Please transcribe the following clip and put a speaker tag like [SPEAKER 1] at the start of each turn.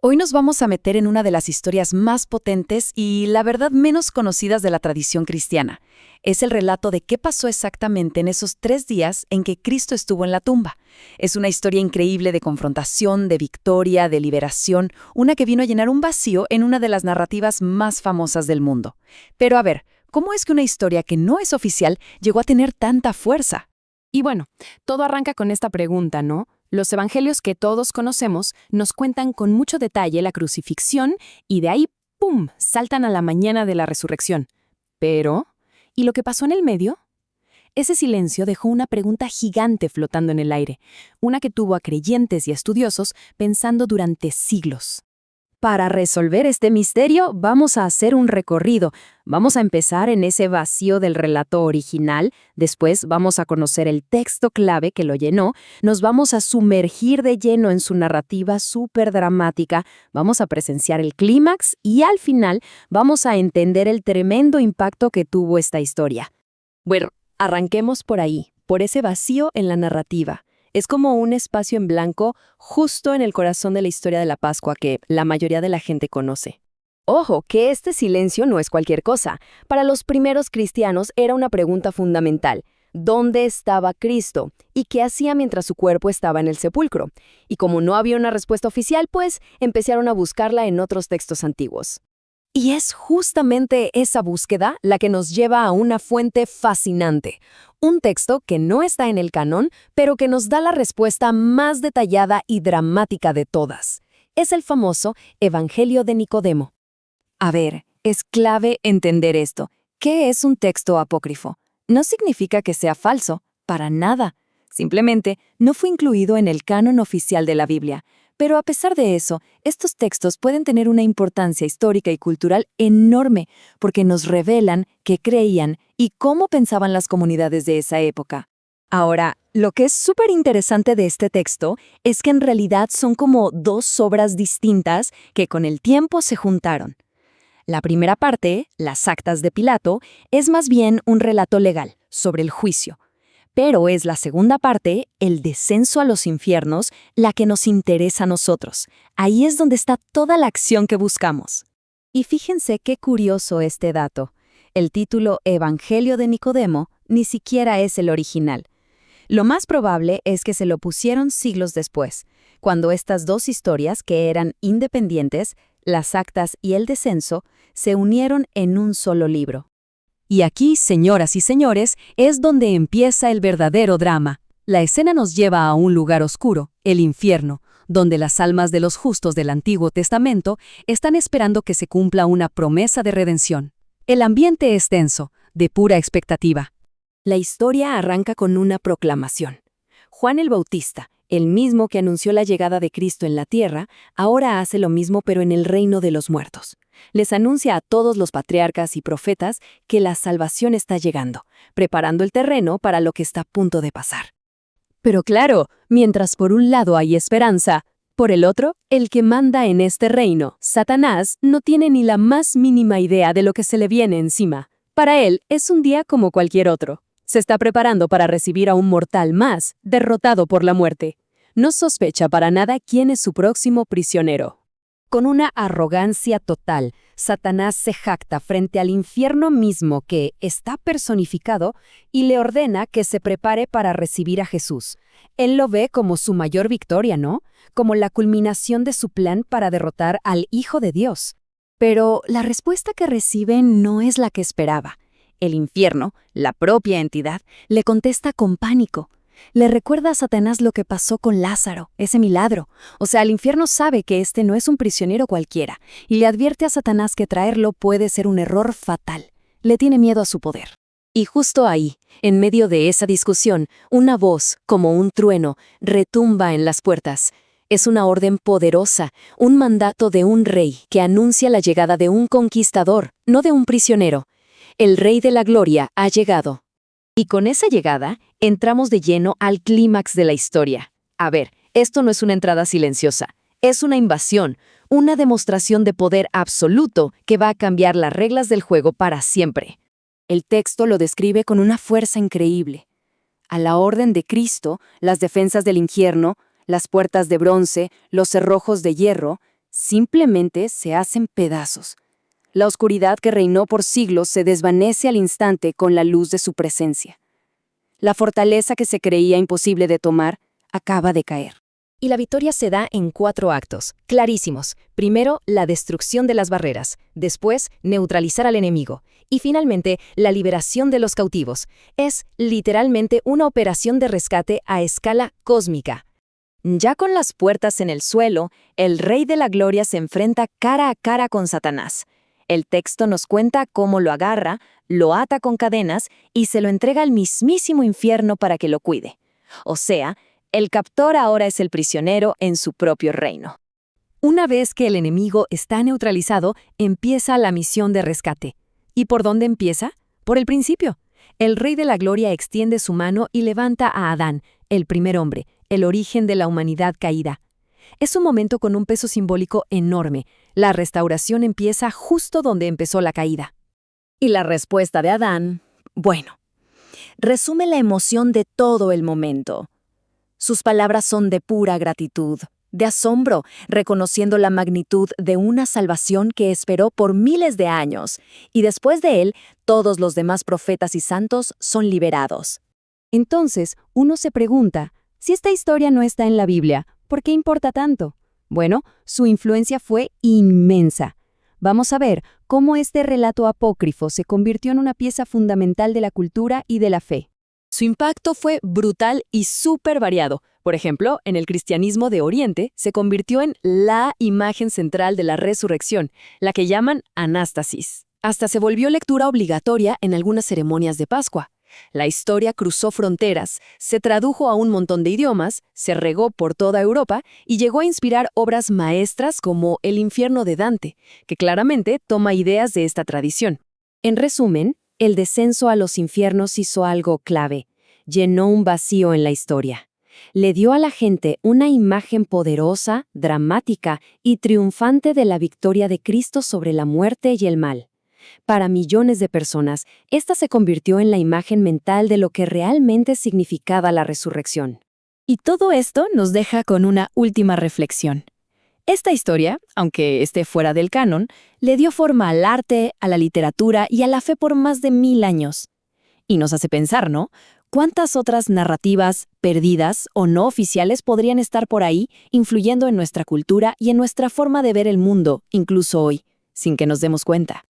[SPEAKER 1] Hoy nos vamos a meter en una de las historias más potentes y, la verdad, menos conocidas de la tradición cristiana. Es el relato de qué pasó exactamente en esos 3 días en que Cristo estuvo en la tumba. Es una historia increíble de confrontación, de victoria, de liberación, una que vino a llenar un vacío en una de las narrativas más famosas del mundo. Pero a ver, ¿cómo es que una historia que no es oficial llegó a tener tanta fuerza?
[SPEAKER 2] Y bueno, todo arranca con esta pregunta, ¿no? Los evangelios que todos conocemos nos cuentan con mucho detalle la crucifixión y de ahí, ¡pum!, saltan a la mañana de la resurrección. Pero, ¿y lo que pasó en el medio? Ese silencio dejó una pregunta gigante flotando en el aire, una que tuvo a creyentes y estudiosos pensando durante siglos.
[SPEAKER 3] Para resolver este misterio, vamos a hacer un recorrido. Vamos a empezar en ese vacío del relato original, después vamos a conocer el texto clave que lo llenó, nos vamos a sumergir de lleno en su narrativa súper dramática, vamos a presenciar el clímax y al final vamos a entender el tremendo impacto que tuvo esta historia. Bueno, arranquemos por ahí, por ese vacío en la narrativa. Es como un espacio en blanco justo en el corazón de la historia de la Pascua que la mayoría de la gente conoce. Ojo, que este silencio no es cualquier cosa. Para los primeros cristianos era una pregunta fundamental. ¿Dónde estaba Cristo? ¿Y qué hacía mientras su cuerpo estaba en el sepulcro? Y como no había una respuesta oficial, pues empezaron a buscarla en otros textos antiguos. Y es justamente esa búsqueda la que nos lleva a una fuente fascinante, un texto que no está en el canon, pero que nos da la respuesta más detallada y dramática de todas. Es el famoso Evangelio de Nicodemo. A ver, es clave entender esto. ¿Qué es un texto apócrifo? No significa que sea falso, para nada. Simplemente no fue incluido en el canon oficial de la Biblia. Pero a pesar de eso, estos textos pueden tener una importancia histórica y cultural enorme porque nos revelan qué creían y cómo pensaban las comunidades de esa época. Ahora, lo que es súper interesante de este texto es que en realidad son como dos obras distintas que con el tiempo se juntaron. La primera parte, las actas de Pilato, es más bien un relato legal sobre el juicio. Pero es la segunda parte, el descenso a los infiernos, la que nos interesa a nosotros. Ahí es donde está toda la acción que buscamos. Y fíjense qué curioso este dato. El título Evangelio de Nicodemo ni siquiera es el original. Lo más probable es que se lo pusieron siglos después, cuando estas dos historias, que eran independientes, las actas y el descenso, se unieron en un solo libro. Y aquí, señoras y señores, es donde empieza el verdadero drama. La escena nos lleva a un lugar oscuro, el infierno, donde las almas de los justos del Antiguo Testamento están esperando que se cumpla una promesa de redención. El ambiente es tenso, de pura expectativa. La historia arranca con una proclamación. Juan el Bautista, el mismo que anunció la llegada de Cristo en la tierra, ahora hace lo mismo pero en el reino de los muertos. Les anuncia a todos los patriarcas y profetas que la salvación está llegando, preparando el terreno para lo que está a punto de pasar. Pero claro, mientras por un lado hay esperanza, por el otro, el que manda en este reino, Satanás, no tiene ni la más mínima idea de lo que se le viene encima. Para él es un día como cualquier otro. Se está preparando para recibir a un mortal más, derrotado por la muerte. No sospecha para nada quién es su próximo prisionero. Con una arrogancia total, Satanás se jacta frente al infierno mismo que está personificado y le ordena que se prepare para recibir a Jesús. Él lo ve como su mayor victoria, ¿no? Como la culminación de su plan para derrotar al Hijo de Dios. Pero la respuesta que recibe no es la que esperaba. El infierno, la propia entidad, le contesta con pánico. Le recuerda a Satanás lo que pasó con Lázaro, ese milagro. O sea, el infierno sabe que este no es un prisionero cualquiera, y le advierte a Satanás que traerlo puede ser un error fatal. Le tiene miedo a su poder. Y justo ahí, en medio de esa discusión, una voz, como un trueno, retumba en las puertas. Es una orden poderosa, un mandato de un rey que anuncia la llegada de un conquistador, no de un prisionero. El Rey de la Gloria ha llegado. Y con esa llegada, entramos de lleno al clímax de la historia. A ver, esto no es una entrada silenciosa, es una invasión, una demostración de poder absoluto que va a cambiar las reglas del juego para siempre. El texto lo describe con una fuerza increíble. A la orden de Cristo, las defensas del infierno, las puertas de bronce, los cerrojos de hierro, simplemente se hacen pedazos. La oscuridad que reinó por siglos se desvanece al instante con la luz de su presencia. La fortaleza que se creía imposible de tomar acaba de caer.
[SPEAKER 4] Y la victoria se da en 4 actos, clarísimos. Primero, la destrucción de las barreras. Después, neutralizar al enemigo. Y finalmente, la liberación de los cautivos. Es literalmente una operación de rescate a escala cósmica.
[SPEAKER 3] Ya con las puertas en el suelo, el Rey de la Gloria se enfrenta cara a cara con Satanás. El texto nos cuenta cómo lo agarra, lo ata con cadenas y se lo entrega al mismísimo infierno para que lo cuide. O sea, el captor ahora es el prisionero en su propio reino.
[SPEAKER 4] Una vez que el enemigo está neutralizado, empieza la misión de rescate. ¿Y por dónde empieza? Por el principio. El Rey de la Gloria extiende su mano y levanta a Adán, el primer hombre, el origen de la humanidad caída. Es un momento con un peso simbólico enorme. La restauración empieza justo donde empezó la caída.
[SPEAKER 3] Y la respuesta de Adán, bueno, resume la emoción de todo el momento. Sus palabras son de pura gratitud, de asombro, reconociendo la magnitud de una salvación que esperó por miles de años, y después de él, todos los demás profetas y santos son liberados.
[SPEAKER 4] Entonces, uno se pregunta, si esta historia no está en la Biblia, ¿por qué importa tanto? Bueno, su influencia fue inmensa. Vamos a ver cómo este relato apócrifo se convirtió en una pieza fundamental de la cultura y de la fe. Su impacto fue brutal y súper variado. Por ejemplo, en el cristianismo de Oriente se convirtió en la imagen central de la resurrección, la que llaman anástasis. Hasta se volvió lectura obligatoria en algunas ceremonias de Pascua. La historia cruzó fronteras, se tradujo a un montón de idiomas, se regó por toda Europa y llegó a inspirar obras maestras como El infierno de Dante, que claramente toma ideas de esta tradición.
[SPEAKER 3] En resumen, el descenso a los infiernos hizo algo clave, llenó un vacío en la historia. Le dio a la gente una imagen poderosa, dramática y triunfante de la victoria de Cristo sobre la muerte y el mal. Para millones de personas, esta se convirtió en la imagen mental de lo que realmente significaba la resurrección.
[SPEAKER 4] Y todo esto nos deja con una última reflexión. Esta historia, aunque esté fuera del canon, le dio forma al arte, a la literatura y a la fe por más de 1000 años. Y nos hace pensar, ¿no? ¿Cuántas otras narrativas, perdidas o no oficiales podrían estar por ahí, influyendo en nuestra cultura y en nuestra forma de ver el mundo, incluso hoy, sin que nos demos cuenta?